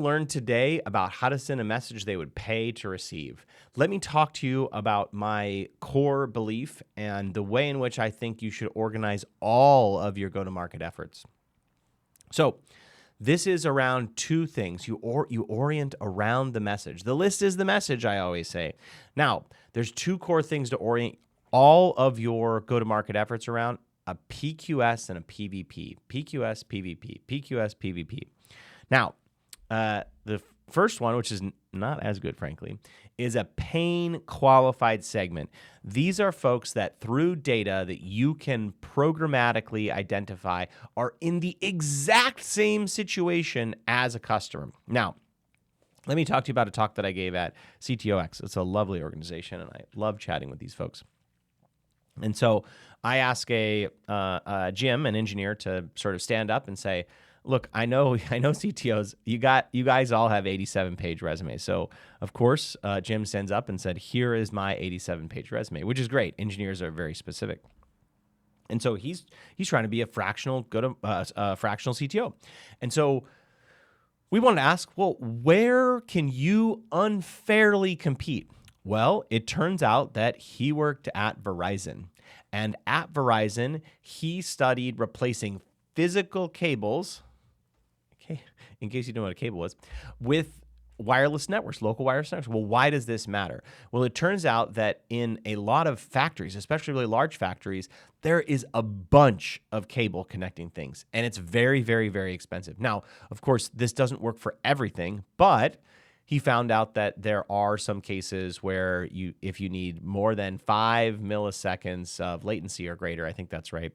Learn today about how to send a message they would pay to receive. Let me talk to you about my core belief and the way in which I think you should organize all of your go-to-market efforts. So, this is around two things. You orient around the message. The list is the message, I always say. Now, there's two core things to orient all of your go-to-market efforts around: a PQS and a PVP. PQS, PVP. PQS, PVP. Now, the first one, which is not as good, frankly, is a pain qualified segment. These are folks that through data that you can programmatically identify are in the exact same situation as a customer. Now, let me talk to you about a talk that I gave at CTOX. It's a lovely organization, and I love chatting with these folks. And so I ask Jim, an engineer, to sort of stand up and say, look, I know CTOs, you guys all have 87-page resumes. So of course, Jim stands up and said, here is my 87-page resume, which is great. Engineers are very specific. And so he's trying to be a fractional CTO. And so we wanted to ask, well, where can you unfairly compete? Well, it turns out that he worked at Verizon. And at Verizon, he studied replacing physical cables, in case you don't know what a cable was, with wireless networks, local wireless networks. Well, why does this matter? Well, it turns out that in a lot of factories, especially really large factories, there is a bunch of cable connecting things, and it's very, very, very expensive. Now, of course, this doesn't work for everything, but he found out that there are some cases where if you need more than 5 milliseconds of latency or greater, I think that's right,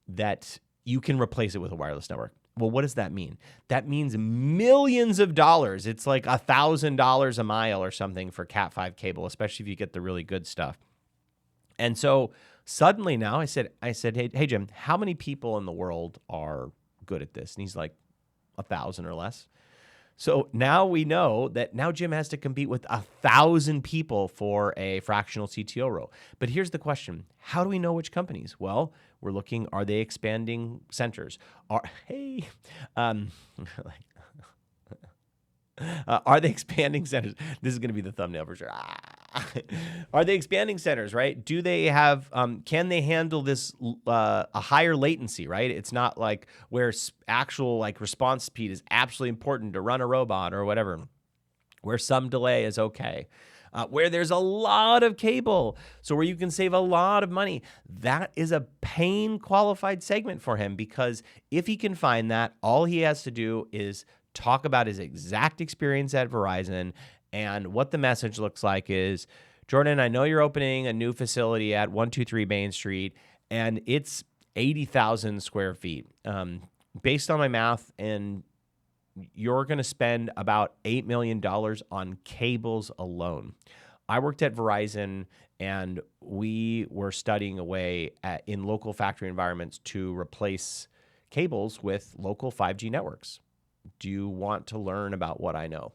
that you can replace it with a wireless network. Well, what does that mean? That means millions of dollars. It's like $1,000 a mile or something for Cat5 cable, especially if you get the really good stuff. And so suddenly now I said, hey, Jim, how many people in the world are good at this? And he's like, 1,000 or less. So now we know that now Jim has to compete with 1,000 people for a fractional CTO role. But here's the question. How do we know which companies? Well, we're looking, are they expanding centers? Are they expanding centers? This is going to be the thumbnail for sure. Are they expanding centers, right? Do they have, can they handle this, a higher latency, right? It's not like where actual like response speed is absolutely important to run a robot or whatever, where some delay is okay. Where there's a lot of cable, so where you can save a lot of money. That is a pain qualified segment for him, because if he can find that, all he has to do is talk about his exact experience at Verizon, and what the message looks like is, Jordan, I know you're opening a new facility at 123 Main Street, and it's 80,000 square feet. Based on my math, and you're going to spend about $8 million on cables alone. I worked at Verizon, and we were studying a way in local factory environments to replace cables with local 5G networks. Do you want to learn about what I know?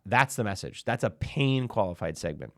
That's the message. That's a pain qualified segment.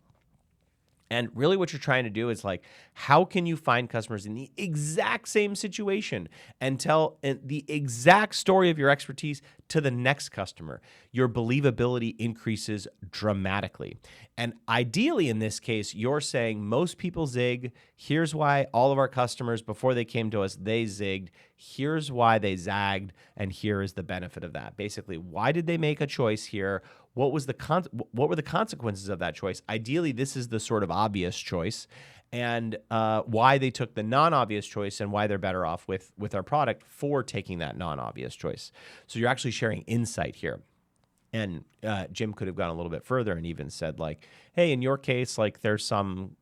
And really what you're trying to do is like, how can you find customers in the exact same situation and tell the exact story of your expertise to the next customer? Your believability increases dramatically. And ideally in this case, you're saying most people zig. Here's why all of our customers, before they came to us, they zigged. Here's why they zagged. And here is the benefit of that. Basically, why did they make a choice here? What were the consequences of that choice? Ideally, this is the sort of obvious choice, and why they took the non-obvious choice and why they're better off with our product for taking that non-obvious choice. So you're actually sharing insight here. And Jim could have gone a little bit further and even said like, hey, in your case, like there's some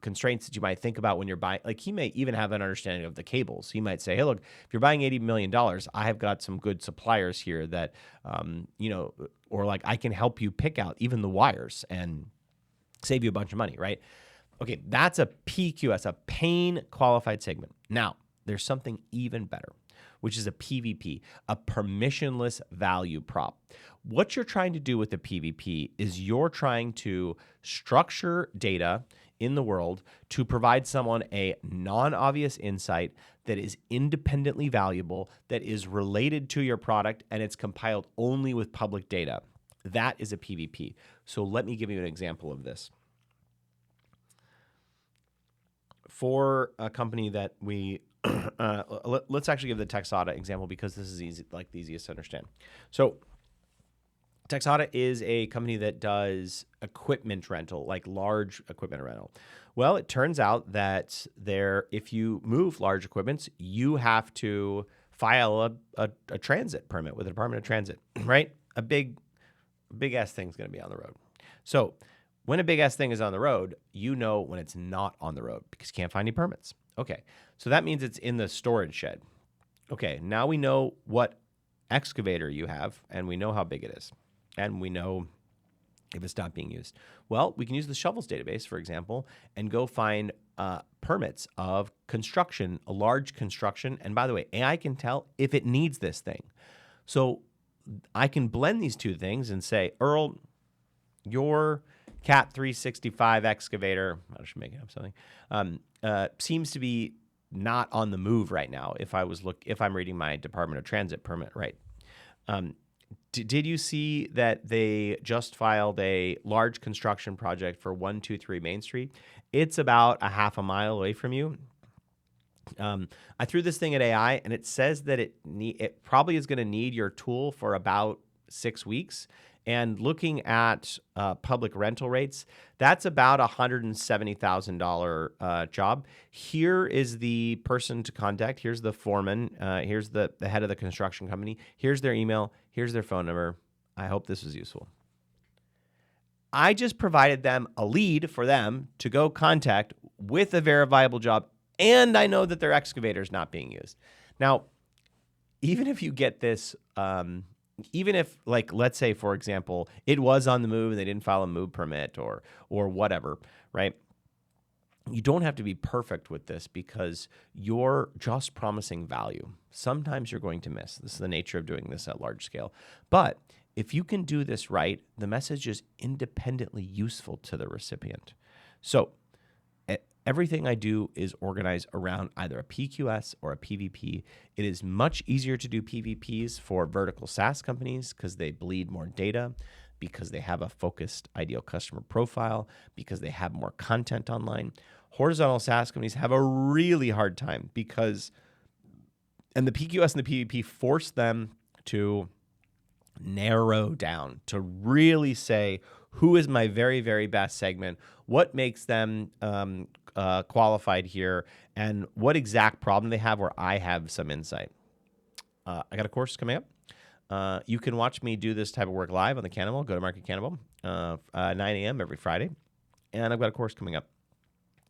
constraints that you might think about when you're buying. Like he may even have an understanding of the cables. He might say, hey, look, if you're buying $80 million, I have got some good suppliers here that, or like I can help you pick out even the wires and save you a bunch of money, right? Okay, that's a PQS, a pain qualified segment. Now, there's something even better, which is a PVP, a permissionless value prop. What you're trying to do with the PVP is you're trying to structure data in the world to provide someone a non-obvious insight that is independently valuable, that is related to your product, and it's compiled only with public data. That is a PVP. So let me give you an example of this. For a company that we let's actually give the Texada example because this is easy, like the easiest to understand. So Texada is a company that does equipment rental, like large equipment rental. Well, it turns out that if you move large equipments, you have to file a transit permit with the Department of Transit, right? A big ass thing's going to be on the road. So when a big ass thing is on the road, you know when it's not on the road because you can't find any permits. Okay, so that means it's in the storage shed. Okay, now we know what excavator you have, and we know how big it is, and we know if it's not being used. Well, we can use the shovels database, for example, and go find permits of construction, a large construction. And by the way, AI can tell if it needs this thing. So I can blend these two things and say, Earl, your Cat 365 excavator, I should make up something, seems to be not on the move right now. If I'm reading my Department of Transit permit right, did you see that they just filed a large construction project for 123 Main Street? It's about a half a mile away from you. I threw this thing at AI, and it says that it probably is going to need your tool for about 6 weeks. And looking at public rental rates, that's about a $170,000 job. Here is the person to contact. Here's the foreman. Here's the head of the construction company. Here's their email. Here's their phone number. I hope this was useful. I just provided them a lead for them to go contact with a verifiable job, and I know that their excavator is not being used. Now, even if you get this, even if, like, let's say, for example, it was on the move and they didn't file a move permit or whatever, right? You don't have to be perfect with this because you're just promising value. Sometimes you're going to miss. This is the nature of doing this at large scale. But if you can do this right, the message is independently useful to the recipient. So everything I do is organized around either a PQS or a PVP. It is much easier to do PVPs for vertical SaaS companies because they bleed more data, because they have a focused ideal customer profile, because they have more content online. Horizontal SaaS companies have a really hard time and the PQS and the PVP force them to narrow down, to really say, who is my very, very best segment? What makes them qualified here? And what exact problem they have where I have some insight? I got a course coming up. You can watch me do this type of work live on the Cannibal, Go to Market Cannibal, 9 a.m. every Friday. And I've got a course coming up.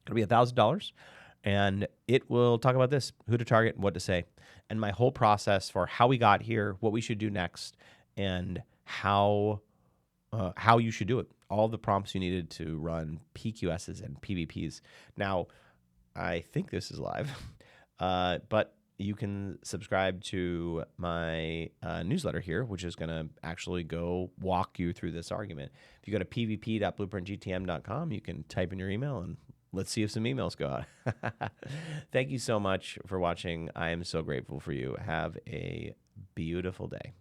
It'll be $1,000. And it will talk about this, who to target, what to say, and my whole process for how we got here, what we should do next, and how you should do it. All the prompts you needed to run PQSs and PVPs. Now, I think this is live, but you can subscribe to my newsletter here, which is going to actually go walk you through this argument. If you go to pvp.blueprintgtm.com, you can type in your email and let's see if some emails go out. Thank you so much for watching. I am so grateful for you. Have a beautiful day.